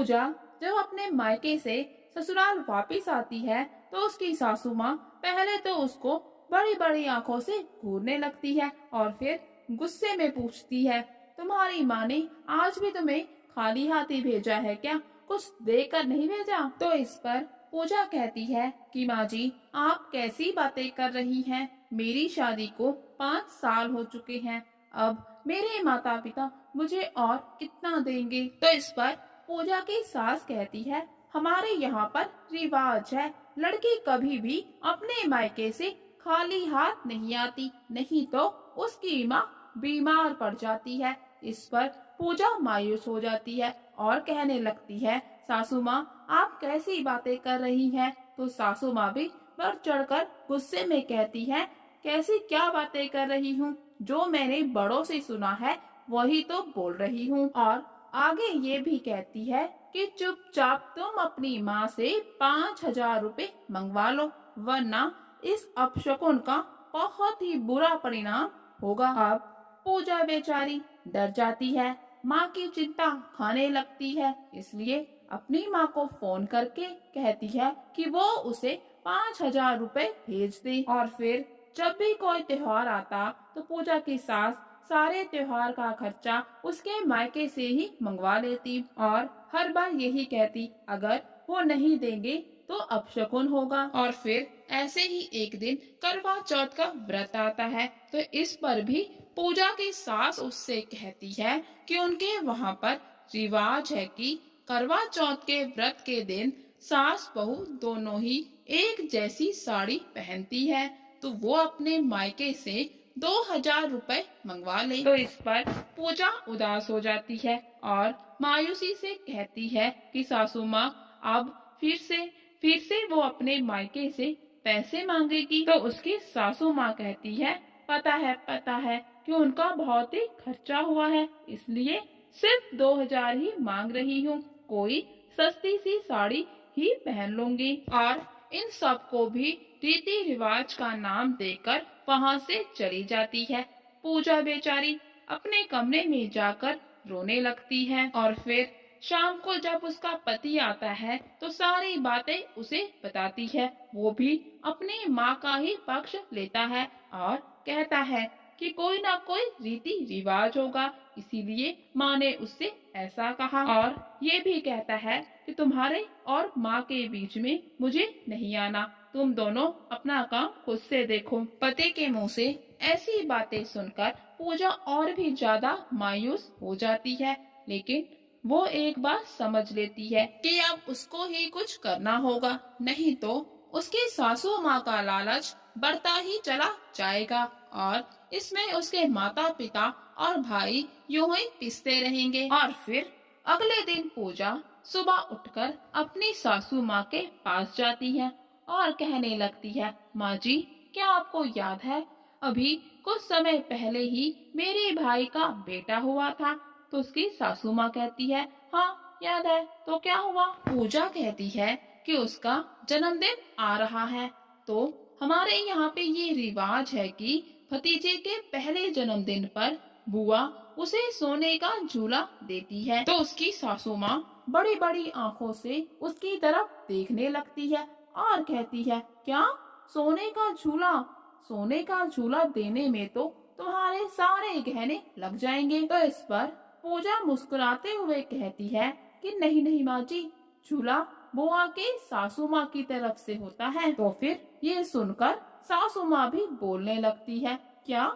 पूजा जब अपने मायके से ससुराल वापिस आती है तो उसकी सासू माँ पहले तो उसको बड़ी बड़ी आंखों से घूरने लगती है और फिर गुस्से में पूछती है, तुम्हारी माँ ने आज भी तुम्हें खाली हाथी भेजा है क्या? कुछ देकर नहीं भेजा? तो इस पर पूजा कहती है कि माँ जी, आप कैसी बातें कर रही हैं? मेरी शादी को 5 साल हो चुके हैं। अब मेरे माता पिता मुझे और कितना देंगे? तो इस पर पूजा की सास कहती है, हमारे यहाँ पर रिवाज है, लड़की कभी भी अपने मायके से खाली हाथ नहीं आती, नहीं तो उसकी माँ बीमार पड़ जाती है। इस पर पूजा मायूस हो जाती है और कहने लगती है, सासू माँ आप कैसी बातें कर रही हैं? तो सासू माँ भी बढ़ चढ़कर गुस्से में कहती है, कैसी क्या बातें कर रही हूँ? जो मैंने बड़ों से सुना है वही तो बोल रही हूँ। और आगे ये भी कहती है कि चुपचाप तुम अपनी माँ से 5,000 रुपए मंगवा लो, वरना इस अपशकुन का बहुत ही बुरा परिणाम होगा। अब पूजा बेचारी डर जाती है, माँ की चिंता खाने लगती है, इसलिए अपनी माँ को फोन करके कहती है कि वो उसे 5,000 रुपए भेज दे। और फिर जब भी कोई त्योहार आता तो पूजा की सास सारे त्योहार का खर्चा उसके मायके से ही मंगवा लेती और हर बार यही कहती, अगर वो नहीं देंगे तो अपशकुन होगा। और फिर ऐसे ही एक दिन करवा चौथ का व्रत आता है तो इस पर भी पूजा की सास उससे कहती है कि उनके वहाँ पर रिवाज है कि करवा चौथ के व्रत के दिन सास बहू दोनों ही एक जैसी साड़ी पहनती है, तो वो अपने मायके से 2,000 रुपए मंगवा ले। तो इस पर पूजा उदास हो जाती है और मायूसी से कहती है कि सासू माँ अब फिर से वो अपने मायके से पैसे मांगेगी। तो उसकी सासू माँ कहती है, पता है कि उनका बहुत ही खर्चा हुआ है, इसलिए सिर्फ 2,000 ही मांग रही हूँ, कोई सस्ती सी साड़ी ही पहन लूंगी। और इन सब को भी रीति रिवाज का नाम देकर वहाँ से चली जाती है। पूजा बेचारी अपने कमरे में जाकर रोने लगती है और फिर शाम को जब उसका पति आता है तो सारी बातें उसे बताती है। वो भी अपनी माँ का ही पक्ष लेता है और कहता है कि कोई ना कोई रीति रिवाज होगा, इसीलिए माँ ने उससे ऐसा कहा। और ये भी कहता है कि तुम्हारे और माँ के बीच में मुझे नहीं आना, तुम दोनों अपना काम खुद से देखो। पति के मुंह से ऐसी बातें सुनकर पूजा और भी ज्यादा मायूस हो जाती है, लेकिन वो एक बात समझ लेती है कि अब उसको ही कुछ करना होगा, नहीं तो उसकी सासू माँ का लालच बढ़ता ही चला जाएगा और इसमें उसके माता पिता और भाई यूं ही पिसते रहेंगे। और फिर अगले दिन पूजा सुबह उठकर अपनी सासू माँ के पास जाती है और कहने लगती है, माँ जी, क्या आपको याद है अभी कुछ समय पहले ही मेरे भाई का बेटा हुआ था? तो उसकी सासू माँ कहती है, हाँ याद है, तो क्या हुआ? पूजा कहती है कि उसका जन्मदिन आ रहा है, तो हमारे यहाँ पे ये रिवाज है कि भतीजे के पहले जन्मदिन पर बुआ उसे सोने का झूला देती है। तो उसकी सासू माँ बड़ी बड़ी आंखों से उसकी तरफ देखने लगती है और कहती है, क्या सोने का झूला? सोने का झूला देने में तो तुम्हारे सारे गहने लग जाएंगे। तो इस पर पूजा मुस्कुराते हुए कहती है कि नहीं नहीं माँ जी, झूला बुआ के सासू माँ की तरफ से होता है। तो फिर ये सुनकर सासू माँ भी बोलने लगती है, क्या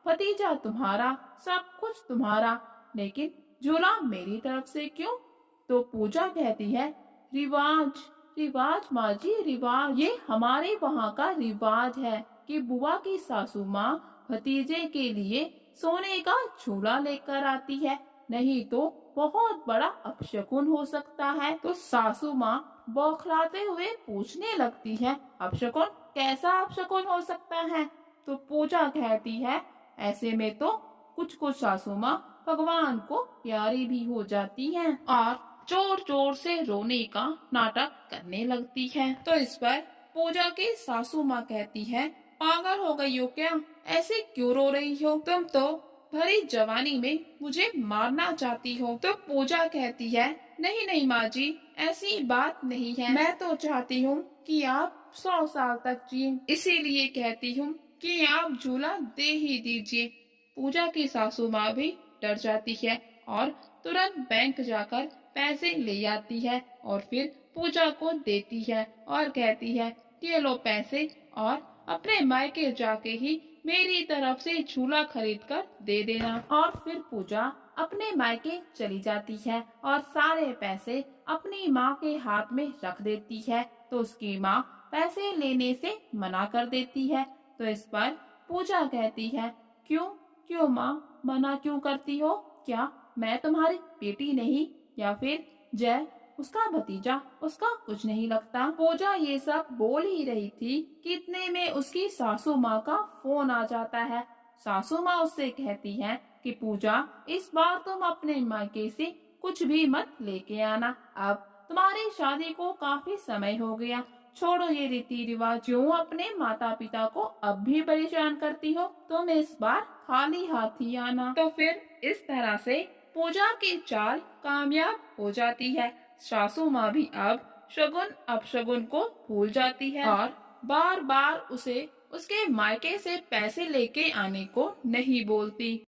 भतीजा तुम्हारा, सब कुछ तुम्हारा, लेकिन झूला मेरी तरफ से क्यों? तो पूजा कहती है, रिवाज रिवाज माँ जी, रिवाज, ये हमारे वहाँ का रिवाज है कि बुआ की सासू माँ भतीजे के लिए सोने का झूला लेकर आती है, नहीं तो बहुत बड़ा अपशकुन हो सकता है। तो सासू माँ बौखलाते हुए पूछने लगती है, अपशकुन? कैसा अपशकुन हो सकता है? तो पूजा कहती है, ऐसे में तो कुछ कुछ सासू माँ भगवान को प्यारी भी हो जाती हैं और जोर जोर से रोने का नाटक करने लगती है। तो इस पर पूजा की सासू माँ कहती है, पागल हो गई हो क्या? ऐसे क्यों रो रही हो? तुम तो भरी जवानी में मुझे मारना चाहती हो। तो पूजा कहती है, नहीं नहीं माँ जी, ऐसी बात नहीं है। मैं तो चाहती हूँ कि आप 100 साल तक जिए, इसीलिए कहती हूँ कि आप झूला दे ही दीजिए। पूजा की सासू माँ भी डर जाती है और तुरंत बैंक जाकर पैसे ले आती है और फिर पूजा को देती है और कहती है कि ये लो पैसे और अपने मायके जाके ही मेरी तरफ से झूला खरीद कर दे देना। और फिर पूजा अपने मायके चली जाती है और सारे पैसे अपनी माँ के हाथ में रख देती है, तो उसकी माँ पैसे लेने से मना कर देती है। तो इस पर पूजा कहती है, क्यों क्यों माँ, मना क्यों करती हो? क्या मैं तुम्हारी बेटी नहीं या फिर जय उसका भतीजा, उसका कुछ नहीं लगता? पूजा ये सब बोल ही रही थी कि इतने में उसकी सासू माँ का फोन आ जाता है। सासू माँ उससे कहती है कि पूजा, इस बार तुम अपने मायके से कुछ भी मत लेके आना। अब तुम्हारी शादी को काफी समय हो गया, छोड़ो ये रीति रिवाज। क्यों अपने माता पिता को अब भी परेशान करती हो? तुम इस बार खाली हाथ ही आना। तो फिर इस तरह से पूजा की चाल कामयाब हो जाती है। सासू माँ भी अब शगुन अपशगुन को भूल जाती है और बार बार उसे उसके मायके से पैसे लेके आने को नहीं बोलती।